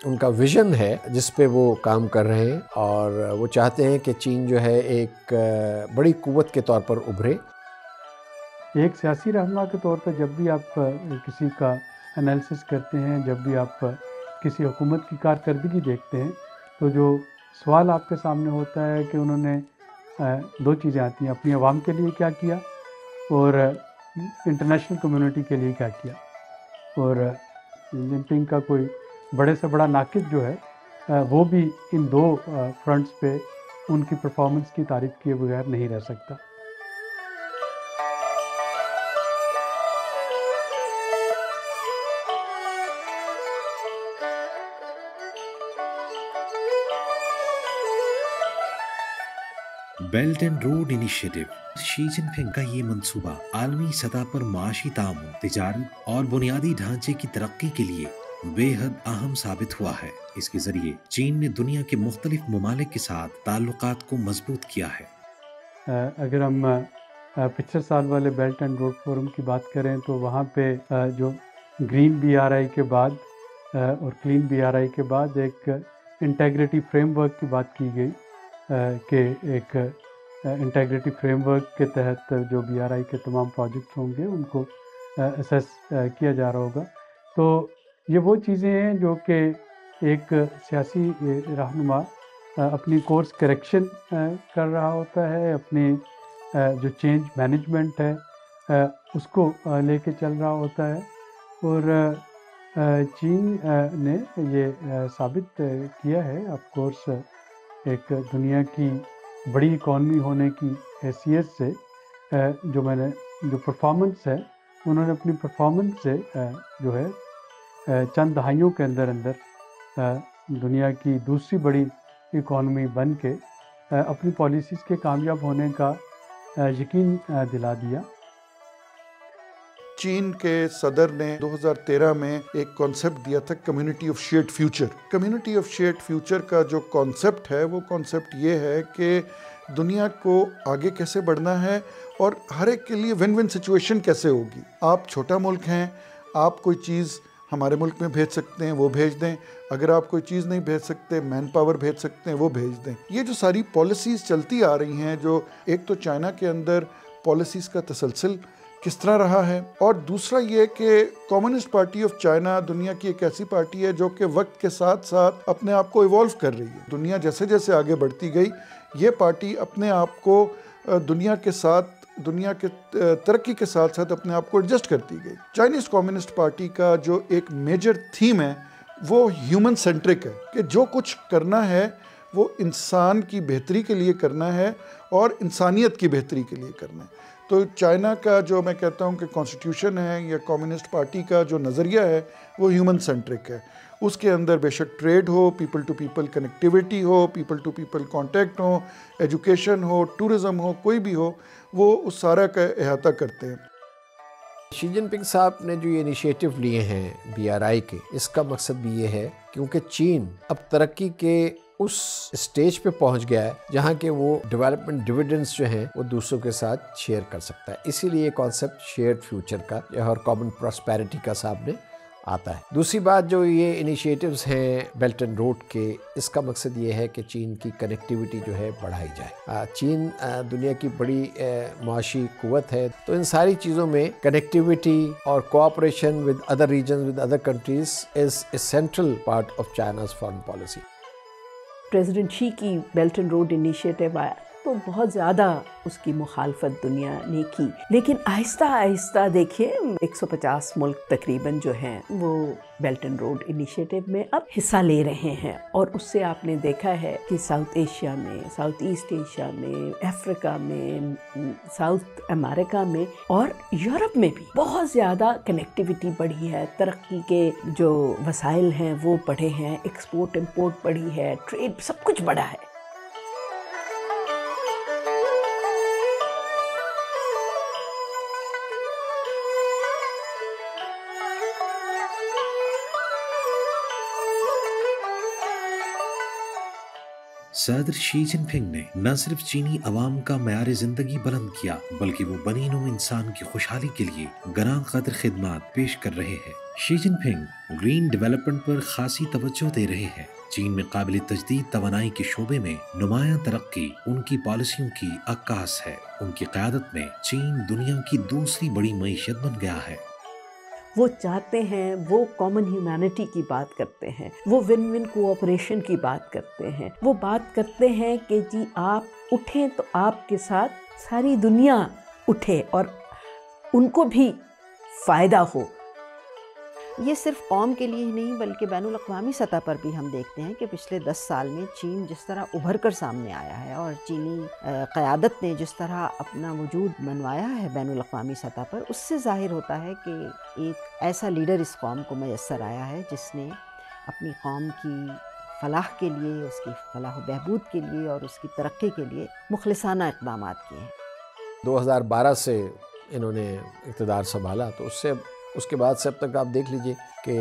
उनका विज़न है जिस पे वो काम कर रहे हैं और वो चाहते हैं कि चीन जो है एक बड़ी क़ुव्वत के तौर पर उभरे। एक सियासी रहनुमा के तौर पर जब भी आप किसी का एनालिसिस करते हैं, जब भी आप किसी हुकूमत की कारकर्दगी देखते हैं, तो जो सवाल आपके सामने होता है कि उन्होंने दो चीज़ें आती हैं, अपनी आवाम के लिए क्या किया और इंटरनेशनल कम्युनिटी के लिए क्या किया। और जिनपिंग का कोई बड़े से बड़ा नाकिद जो है वो भी इन 2 फ्रंट्स पे उनकी परफॉर्मेंस की तारीफ किए बगैर नहीं रह सकता। Belt and road initiative, Xi Jinping का ये मंसूबा आलमी सतह पर माशी ताउन, तिजारत और बुनियादी ढांचे की तरक्की के लिए बेहद अहम साबित हुआ है। इसके जरिए चीन ने दुनिया के मुख्तलिफ ममालिक के साथ ताल्लुकात को मजबूत किया है। अगर हम पिछले साल वाले बेल्ट एंड रोड फोरम की बात करें तो वहाँ पे जो ग्रीन BRI के बाद और क्लीन BRI के बाद एक इंटेग्रिटी फ्रेमवर्क की बात की गई कि एक इंटेग्रिटी फ्रेमवर्क के तहत जो BRI के तमाम प्रोजेक्ट होंगे उनको असेस किया जा रहा होगा। तो ये वो चीज़ें हैं जो कि एक सियासी रहनुमा अपनी कोर्स करेक्शन कर रहा होता है, अपनी जो चेंज मैनेजमेंट है उसको लेके चल रहा होता है। और चीन ने ये साबित किया है ऑफ कोर्स एक दुनिया की बड़ी इकॉनमी होने की हैसियत से जो परफॉर्मेंस है उन्होंने अपनी परफॉर्मेंस से जो है चंद दहाइयों के अंदर दुनिया की दूसरी बड़ी इकॉनमी बन के अपनी पॉलिसीज़ के कामयाब होने का यकीन दिला दिया। चीन के सदर ने 2013 में एक कॉन्सेप्ट दिया था community of shared future. Community of shared future का जो कॉन्सेप्ट है वो कॉन्सेप्ट ये है कि दुनिया को आगे कैसे बढ़ना है और हर एक के लिए विन विन सिचुएशन कैसे होगी। आप छोटा मुल्क हैं, आप कोई चीज़ हमारे मुल्क में भेज सकते हैं वो भेज दें, अगर आप कोई चीज़ नहीं भेज सकते मैन पावर भेज सकते हैं वो भेज दें। ये जो सारी पॉलिसीज़ चलती आ रही हैं, जो एक तो चाइना के अंदर पॉलिसीज़ का तसलसल किस तरह रहा है, और दूसरा ये कि कम्युनिस्ट पार्टी ऑफ चाइना दुनिया की एक ऐसी पार्टी है जो कि वक्त के साथ साथ अपने आप को इवॉल्व कर रही है। दुनिया जैसे जैसे आगे बढ़ती गई ये पार्टी अपने आप को दुनिया के तरक्की के साथ साथ अपने आप को एडजस्ट करती गई। चाइनीज़ कम्युनिस्ट पार्टी का जो एक मेजर थीम है वो ह्यूमन सेंट्रिक है कि जो कुछ करना है वो इंसान की बेहतरी के लिए करना है और इंसानियत की बेहतरी के लिए करना है। तो चाइना का जो मैं कहता हूँ कि कॉन्स्टिट्यूशन है या कम्युनिस्ट पार्टी का जो नज़रिया है वो ह्यूमन सेंट्रिक है। उसके अंदर बेशक ट्रेड हो, पीपल टू पीपल कनेक्टिविटी हो, पीपल टू पीपल कांटेक्ट हो, एजुकेशन हो, टूरिज़म हो, कोई भी हो, वो उस सारा का अहाता करते हैं। शी जिनपिंग साहब ने जो ये इनिशिएटिव लिए हैं BRI के, इसका मकसद भी ये है क्योंकि चीन अब तरक्की के उस स्टेज पे पहुंच गया है जहां के वो डेवलपमेंट डिविडेंड्स जो हैं वो दूसरों के साथ शेयर कर सकता है। इसीलिए कॉन्सेप्ट शेयर्ड फ्यूचर का और कॉमन प्रॉस्पेरिटी का सामने आता है। दूसरी बात जो ये इनिशिएटिव्स हैं बेल्ट एंड रोड के, इसका मकसद ये है कि चीन की कनेक्टिविटी जो है बढ़ाई जाए। चीन दुनिया की बड़ी माशी कुव्वत है, तो इन सारी चीज़ों में कनेक्टिविटी और cooperation with other regions with other countries is a central part of China's foreign policy. President Xi की बेल्ट एंड रोड इनिशिएटिव आया तो बहुत ज़्यादा उसकी मुखालफत दुनिया ने की, लेकिन आहिस्ता आहिस्ता देखिए 150 मुल्क तकरीबन जो हैं वो बेल्ट एंड रोड इनिशिएटिव में अब हिस्सा ले रहे हैं। और उससे आपने देखा है कि साउथ एशिया में, साउथ ईस्ट एशिया में, अफ्रीका में, साउथ अमेरिका में और यूरोप में भी बहुत ज़्यादा कनेक्टिविटी बढ़ी है, तरक्की के जो वसाइल हैं वो बढ़े हैं, एक्सपोर्ट इम्पोर्ट बढ़ी है, ट्रेड सब कुछ बढ़ा है। सदर शी जिनपिंग ने न सिर्फ चीनी अवाम का मयार जिंदगी बुलंद किया बल्कि वो बनी नौ इंसान की खुशहाली के लिए गरां कदर खिदमात पेश कर रहे हैं। शी जिनपिंग ग्रीन डेवलपमेंट पर खासी तवज्जो दे रहे हैं। चीन में काबिल तजदीद तवानाई के शोबे में नुमायां तरक्की उनकी पॉलिसियों की अक्कास है। उनकी क़यादत में चीन दुनिया की दूसरी बड़ी मईशत बन गया है। वो चाहते हैं, वो कॉमन ह्यूमैनिटी की बात करते हैं, वो विन विन कोऑपरेशन की बात करते हैं, वो बात करते हैं कि जी आप उठें तो आपके साथ सारी दुनिया उठे और उनको भी फ़ायदा हो। یہ صرف قوم کے لیے ہی نہیں بلکہ بین الاقوامی سطح پر بھی ہم دیکھتے ہیں کہ پچھلے 10 سال میں چین جس طرح ابھر کر سامنے آیا ہے اور چینی قیادت نے جس طرح اپنا وجود منوایا ہے بین الاقوامی سطح پر، اس سے ظاہر ہوتا ہے کہ ایک ایسا لیڈر اس قوم کو میسر آیا ہے جس نے اپنی قوم کی فلاح کے لیے، اس کی فلاح و بہبود کے لیے اور اس کی ترقی کے لیے مخلصانہ اقدامات کیے ہیں۔ 2012 سے انہوں نے اقتدار سنبھالا، تو اس کے بعد سے اب تک آپ دیکھ لیجئے کہ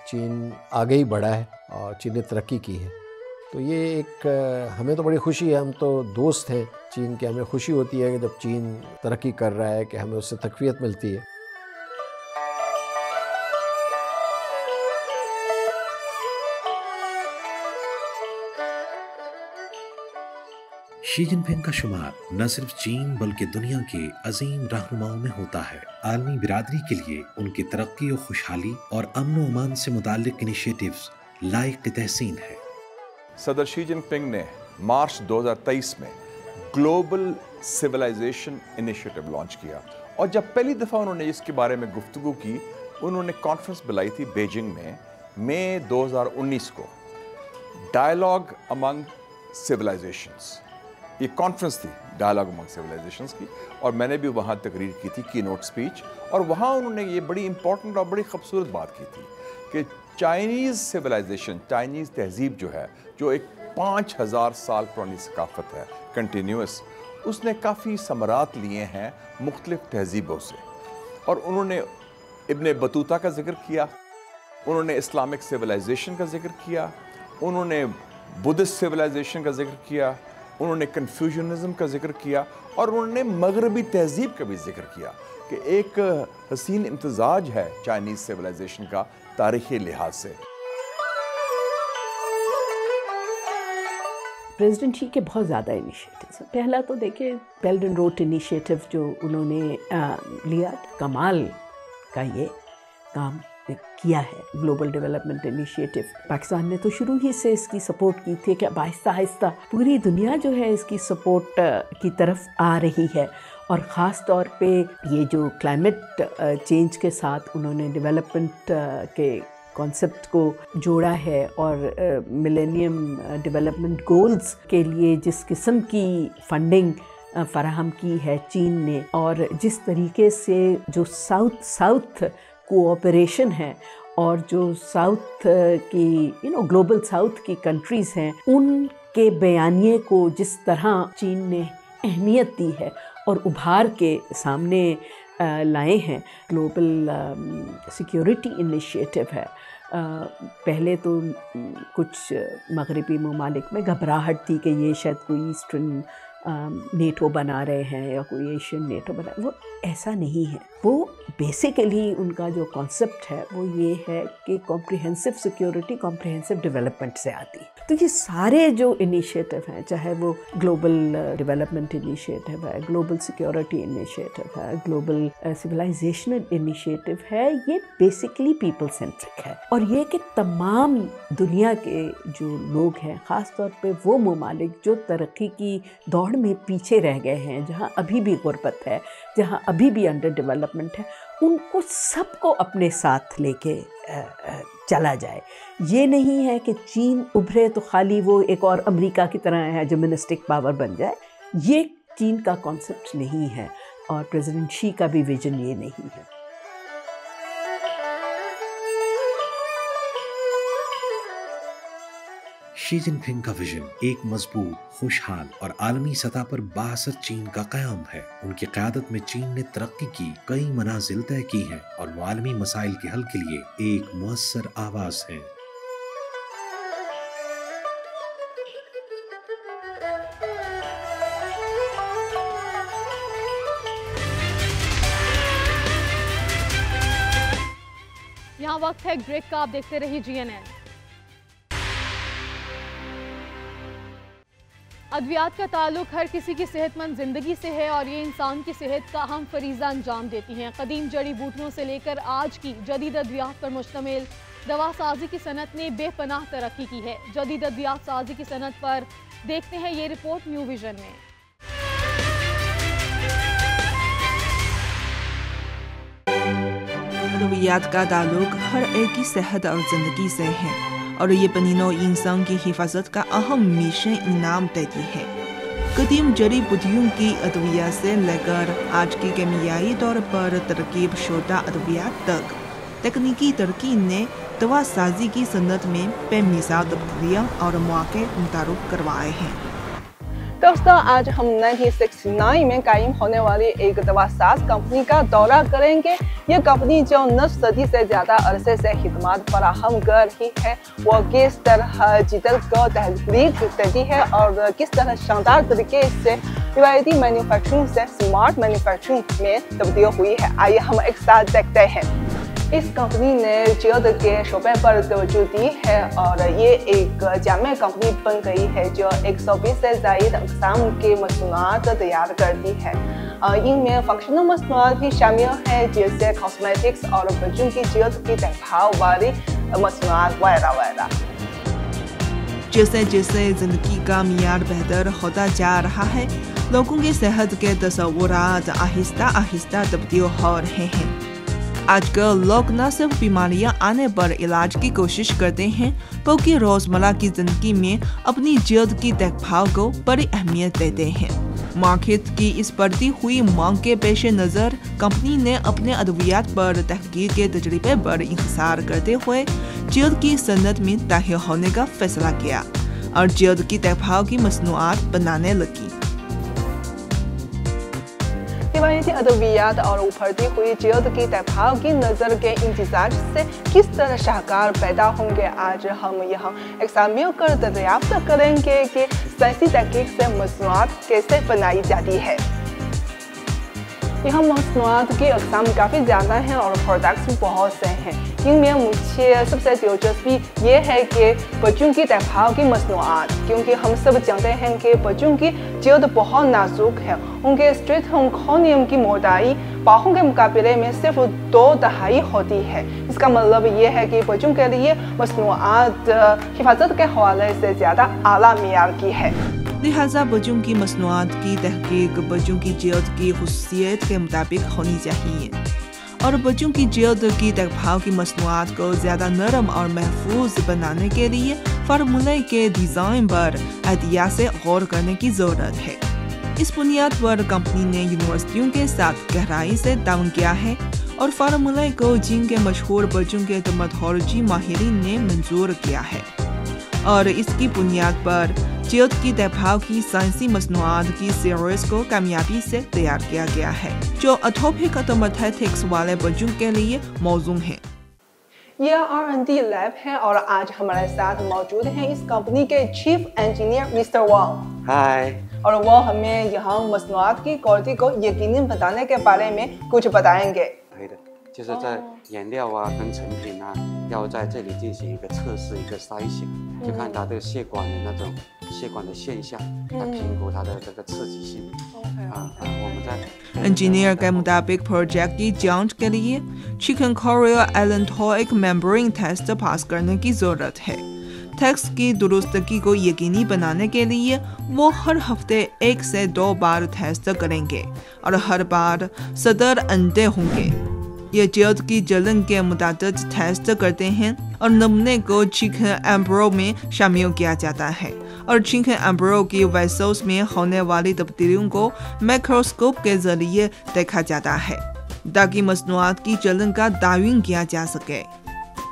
چین آگے ہی بڑھا ہے اور چین نے ترقی کی ہے۔ تو یہ ایک ہمیں تو بڑی خوشی ہے، ہم تو دوست ہیں چین کے، ہمیں خوشی ہوتی ہے کہ جب چین ترقی کر رہا ہے کہ ہمیں اس سے تقویت ملتی ہے۔ شی جن پنگ کا شمار نہ صرف چین بلکہ دنیا کے عظیم رہنماؤں میں ہوتا ہے۔ عالمی برادری کے لیے ان کی ترقی و خوشحالی اور امن و امان سے متعلق انیشیٹیوز لائق تحسین ہے۔ صدر شی جن پنگ نے مارچ 2023 میں گلوبل سویلائزیشن انیشیٹو لانچ کیا، اور جب پہلی دفعہ انہوں نے اس کے بارے میں گفتگو کی، انہوں نے کانفرنس بلائی تھی بیجنگ میں مئی 2019 کو، ڈائلاگ امنگ سویلائزیشنز۔ یہ کانفرنس تھی ڈائلاگ امنگ سویلائزیشنز کی، اور میں نے بھی وہاں تقریر کی تھی، کی نوٹ سپیچ، اور وہاں انہوں نے یہ بڑی امپورٹنٹ اور بڑی خوبصورت بات کی تھی کہ چائنیز سویلائزیشن، چائنیز تہذیب جو ہے، جو ایک 5000 سال پرانی ثقافت ہے کنٹینیوس، اس نے کافی ثمرات لیے ہیں مختلف تہذیبوں سے۔ اور انہوں نے ابن بطوطہ کا ذکر کیا، انہوں نے اسلامک سویلائزیشن کا ذکر کیا، انہوں نے بدھسٹ سویلائزیشن کا ذکر کیا، انہوں نے کنفیوژنزم کا ذکر کیا، اور انہوں نے مغربی تہذیب کا بھی ذکر کیا کہ ایک حسین امتزاج ہے چائنیز سویلائزیشن کا تاریخی لحاظ سے۔ پریزیڈنٹ شی کے بہت زیادہ انیشیٹیوز ہیں۔ پہلا تو دیکھیں بیلٹ اینڈ روڈ انیشیٹو جو انہوں نے لیا، کمال کا یہ کام کیا ہے۔ گلوبل ڈیولپمنٹ انیشیٹو پاکستان نے تو شروع ہی سے اس کی سپورٹ کی تھی کہ اب آہستہ آہستہ پوری دنیا جو ہے اس کی سپورٹ کی طرف آ رہی ہے، اور خاص طور پہ یہ جو کلائمیٹ چینج کے ساتھ انہوں نے ڈیولپمنٹ کے کانسیپٹ کو جوڑا ہے، اور ملینیم ڈیولپمنٹ گولز کے لیے جس قسم کی فنڈنگ فراہم کی ہے چین نے، اور جس طریقے سے جو ساؤتھ کوآپریشن ہے اور جو ساؤتھ کی گلوبل ساؤتھ کی کنٹریز ہیں، ان کے بیانیے کو جس طرح چین نے اہمیت دی ہے اور ابھار کے سامنے لائے ہیں۔ گلوبل سیکیورٹی انیشیٹو ہے۔ پہلے تو کچھ مغربی ممالک میں گھبراہٹ تھی کہ یہ شاید کوئی ایسٹرن نیٹو بنا رہے ہیں یا کوئی ایشین نیٹو بنا، وہ ایسا نہیں ہے۔ وہ بیسیکلی ان کا جو کانسیپٹ ہے وہ یہ ہے کہ کمپریہنسو سیکیورٹی کمپریہنسو ڈیولپمنٹ سے آتی ہے۔ تو یہ سارے جو انیشیٹو ہیں، چاہے وہ گلوبل ڈیولپمنٹ انیشیٹو ہے، گلوبل سیکیورٹی انیشیٹو ہے، گلوبل سویلائزیشنل انیشیٹو ہے، یہ بیسیکلی پیپل سینٹرک ہے، اور یہ کہ تمام دنیا کے جو لوگ ہیں، خاص طور پہ وہ ممالک جو ترقی کی دوڑ میں پیچھے رہ گئے ہیں، جہاں ابھی بھی غربت ہے، جہاں ابھی بھی انڈر ڈیولپمنٹ ہے، ان کو سب کو اپنے ساتھ لے کے چلا جائے۔ یہ نہیں ہے کہ چین ابھرے تو خالی وہ ایک اور امریکہ کی طرح ہیجمنسٹک پاور بن جائے، یہ چین کا کانسیپٹ نہیں ہے، اور پریزیڈنٹ شی کا بھی ویژن یہ نہیں ہے۔ شی جن پنگ کا ویژن ایک مضبوط، خوشحال اور عالمی سطح پر بااثر چین کا قیام ہے۔ ان کی قیادت میں چین نے ترقی کی کئی منازل طے کی ہیں، اور وہ عالمی مسائل کے حل کے لیے ایک مؤثر آواز ہے۔ یہاں وقت ہے بریک کا، آپ دیکھتے رہیے GNN۔ ادویات کا تعلق ہر کسی کی صحت مند زندگی سے ہے، اور یہ انسان کی صحت کا اہم فریضہ انجام دیتی ہیں۔ قدیم جڑی بوٹیوں سے لے کر آج کی جدید ادویات پر مشتمل دوا سازی کی صنعت نے بے پناہ ترقی کی ہے۔ جدید ادویات سازی کی صنعت پر دیکھتے ہیں یہ رپورٹ نیو ویژن میں۔ अद्वियात का ताल्लुक हर एक की सेहत और जिंदगी से है और ये बनीनो इंसान की हिफाजत का अहम मिशन इनाम देती है। कदीम जड़ी बूटियों की अद्वियात से लेकर आज की केमियाई तौर पर तरकीब शुदा अद्वियात तक तकनीकी तरक्की ने दवा साजी की सनत में बेमिसाल तब्दीलियां और मौके मुतारुफ करवाए हैं। दोस्तों, आज हम 1969 में कायम होने वाली एक दवा साज कंपनी का दौरा करेंगे। ये कंपनी जो 9 सदी से ज़्यादा अरसे से खिदमत फराहम कर रही है, वो किस तरह जिदल को तहरीक देती है और किस तरह शानदार तरीके से रिवायती मैन्युफैक्चरिंग से स्मार्ट मैन्युफैक्चरिंग में तब्दील हुई है। आइए हम एक साथ देखते हैं। इस कंपनी ने जल्द के शोबे पर तवज्जो दी है और ये एक जामे कंपनी बन गई है जो 120 से ज़ायद अक़साम के मसनूआत तैयार करती है। इनमें फंक्शनल मसनूआत भी शामिल है जैसे कॉस्मेटिक्स और बच्चों की जल्द की देखभाल वाली मसनूआत वगैरह वगैरह। जैसे जैसे जिंदगी का मियार बेहतर होता जा रहा है, लोगों की सेहत के तसव्वुरात आहिस्ता आहिस्ता तब्दील हो रहे हैं। आजकल लोग न सिर्फ बीमारियां आने पर इलाज की कोशिश करते हैं, बल्कि रोजमर्रा की जिंदगी में अपनी जल्द की देखभाल को बड़ी अहमियत देते हैं। मार्केट की इस बढ़ती हुई मांग के पेश नज़र कंपनी ने अपने अद्वियात पर तहकीक के तजर्बे पर इंहिसार करते हुए जल्द की सनत में दाखिल होने का फैसला किया और जल्द की देखभाल की मसनूआत बनाने लगी। रिवायती अद्वियात और उभरती हुई जल्द की देखभाल की नज़र के इंतजाज से किस तरह शाहकार पैदा होंगे, आज हम यहाँ एक साथ मिलकर दरियाफ्त करेंगे कि साइंसी तहकीक से मसनूआत कैसे बनाई जाती है। यहाँ मसनूआत की अक़साम काफ़ी ज़्यादा हैं और प्रोडक्ट्स बहुत से हैं। इनमें मुझे सबसे दिलचस्पी ये है कि बच्चों की देखभाल की मसनूआत, क्योंकि हम सब जानते हैं कि बच्चों की जल्द बहुत नाजुक है। उनके स्ट्रेटम कोनियम की मोटाई बाहों के मुकाबले में सिर्फ 2/2 होती है। इसका मतलब ये है कि बच्चों के लिए मसनूआत हिफाजत के हवाले से ज़्यादा आला मियार की है। लिहाजा बच्चों की मसनूआत की तहकीक बच्चों की जल्द की खुसूसियत के मुताबिक होनी चाहिए और बच्चों की जल्द की देखभाल की मसनूआत को ज़्यादा नरम और महफूज बनाने के लिए फार्मूले के डिज़ाइन पर एहतियात से गौर करने की ज़रूरत है। इस बुनियाद पर कंपनी ने यूनिवर्सिटियों के साथ गहराई से ताउन किया है और फार्मूले को जिनके मशहूर बच्चों के डर्मेटोलॉजी माहिरीन ने मंजूर किया है और इसकी बुनियाद पर जल्द की देखभाल की साइंसी मसनूआत की सीरीज को कामयाबी से तैयार किया गया है जो एटोपिक डर्मेटाइटिस वाले बच्चों के लिए मौजूद है। यह R&D लैब है और आज हमारे साथ मौजूद हैं इस कंपनी के चीफ इंजीनियर मिस्टर वांग। हाय। और वो हमें यहाँ मसनूआत की क्वालिटी को यकीनी बनाने के बारे में कुछ बताएंगे। 就是在颜料啊跟成品啊，要在这里进行一个测试，一个筛选，就看它这个血管的那种血管的现象，来评估它的这个刺激性。我们在 इंजीनियर के मुताबिक प्रोजेक्ट की जांच के लिए chicken chorioallantoic membrane test pass करने की जरूरत है। टेस्ट की दुरुस्तगी को यकीनी बनाने के लिए वो हर हफ्ते 1 से 2 बार टेस्ट करेंगे और हर बार सदर अंडे होंगे। ये जल्द की जलन के मुताबिक टेस्ट करते हैं और नमूने को चिकन एम्ब्रो में शामिल किया जाता है और चिकन एम्ब्रो की वेसल्स में होने वाली तब्दीलियों को माइक्रोस्कोप के जरिए देखा जाता है ताकि मसनूआत की जलन का दायन किया जा सके।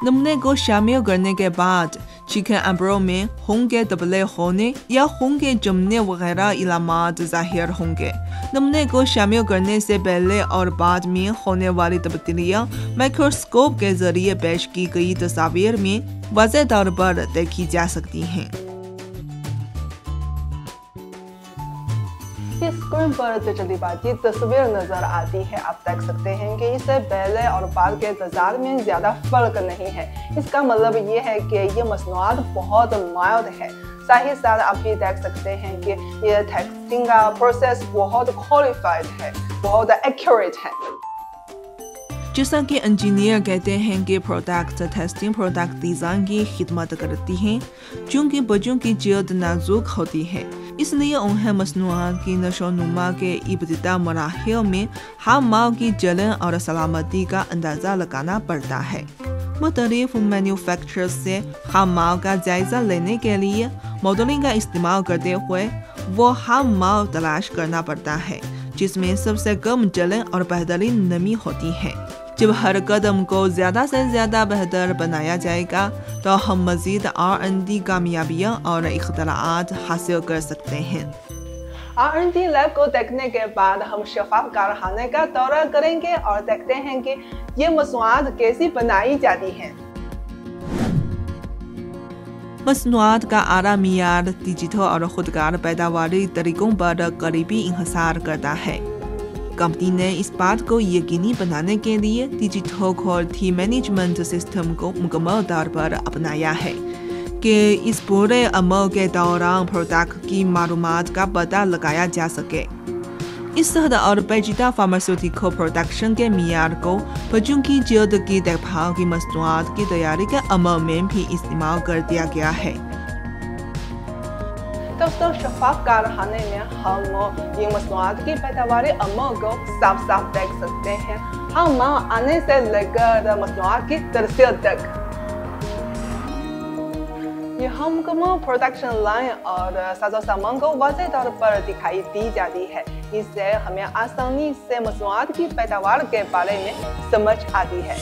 नमूने को शामिल करने के बाद चिकन एम्ब्रो में खून के दबले होने या खून के जमने वगैरह इलामात ज़ाहिर होंगे। नमूने को शामिल करने से पहले और बाद में होने वाली तब्दीलियाँ माइक्रोस्कोप के जरिए पेश की गई तस्वीर में वाज़ेह तौर पर देखी जा सकती हैं। इस स्क्रीन पर तजर्बाती तस्वीर नजर आती है। आप देख सकते हैं कि इससे पहले और बाद के तजाद में ज़्यादा फर्क नहीं है। इसका मतलब ये है कि ये मसनूआत बहुत माइल्ड है। साथ ही साथ आप भी देख सकते हैं कि ये टेस्टिंग का प्रोसेस बहुत क्वालिफाइड है, बहुत एक्यूरेट है। जैसा कि इंजीनियर कहते हैं कि प्रोडक्ट टेस्टिंग प्रोडक्ट डिज़ाइन की खिदमत करती हैं, चूँकि बच्चों की जल्द नाजुक होती है, इसलिए उन्हें मसनूआत की नशोनुमा के इब्तिदा मराहिल में हामाल की जलन और सलामती का अंदाज़ा लगाना पड़ता है। मुख्तलिफ मैन्युफैक्चरर्स से हामाल का जायज़ा लेने के लिए मॉडलिंग का इस्तेमाल करते हुए वो हामाल तलाश करना पड़ता है जिसमें सबसे कम जलन और बेहतरीन नमी होती है। जब हर कदम को ज़्यादा से ज़्यादा बेहतर बनाया जाएगा तो हम मज़ीद R&D कामयाबियाँ और इख्तराआत हासिल कर सकते हैं। R&D लैब को देखने के बाद हम शफाफ कारखाने का दौरा करेंगे और देखते हैं कि ये मसनूआत कैसी बनाई जाती हैं। मसनूआत का आला मियार डिजिटल और खुदकार पैदावारी तरीकों पर करीबी इंहसार करता है। कंपनी ने इस बात को यकीनी बनाने के लिए डिजिटल क्वालिटी मैनेजमेंट सिस्टम को मुकम्मल तौर पर अपनाया है कि इस पूरे अमल के दौरान प्रोडक्ट की मालूमात का पता लगाया जा सके। इस शहद और पेचीदा फार्मास्यूटिकल प्रोडक्शन के मियार को बच्चों की जल्द की देखभाल की मसनूआत की तैयारी के अमल में भी इस्तेमाल कर दिया गया है। दोस्तों, शफाफ कारखाने में हम ये मसनूआत की पैदावारी अमल को साफ साफ देख सकते हैं। हम आने से लेकर मसनूआत की तरसीत तक ये हम मुकम्मल प्रोडक्शन लाइन और साजो सामान को वाज़ेह तौर पर दिखाई दी जाती है। इससे हमें आसानी से मसनूआत की पैदावार के बारे में समझ आती है।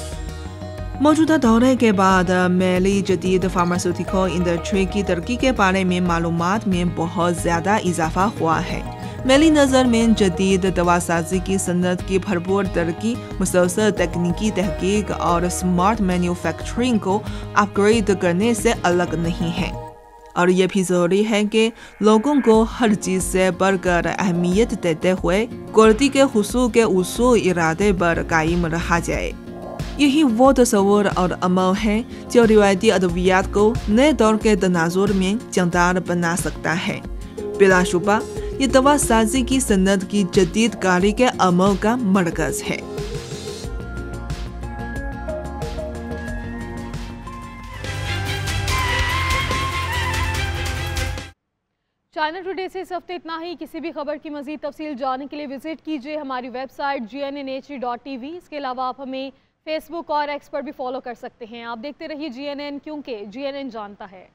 मौजूदा दौरे के बाद मेरी जदीद फार्मास्यूटिकल इंडस्ट्री की तरक्की के बारे में मालूमात में बहुत ज़्यादा इजाफा हुआ है। मेरी नज़र में जदीद दवासाजी की सनत की भरपूर तरक्की मुसलसल तकनीकी तहकीक और स्मार्ट मैन्युफैक्चरिंग को अपग्रेड करने से अलग नहीं है, और ये भी ज़रूरी है कि लोगों को हर चीज़ से बढ़कर अहमियत देते हुए क्वालिटी के हुसूल के उसूल इरादे पर कायम रहा जाए। यही वो तस्वुर और अमल है जो रिवायती अद्वियात को नए दौर के तनाजुर में जंगदार बना सकता है। बिलाशुबा ये दवा साजी की सनत की जदीद कारी के अमल का मरकज है। चाइना टुडे से इस हफ्ते इतना ही। किसी भी खबर की मजीद तफसील जानने के लिए विजिट कीजिए हमारी वेबसाइट GNNHD.tv। इसके अलावा आप हमें फेसबुक और एक्स पर भी फॉलो कर सकते हैं। आप देखते रहिए GNN, क्योंकि GNN जानता है।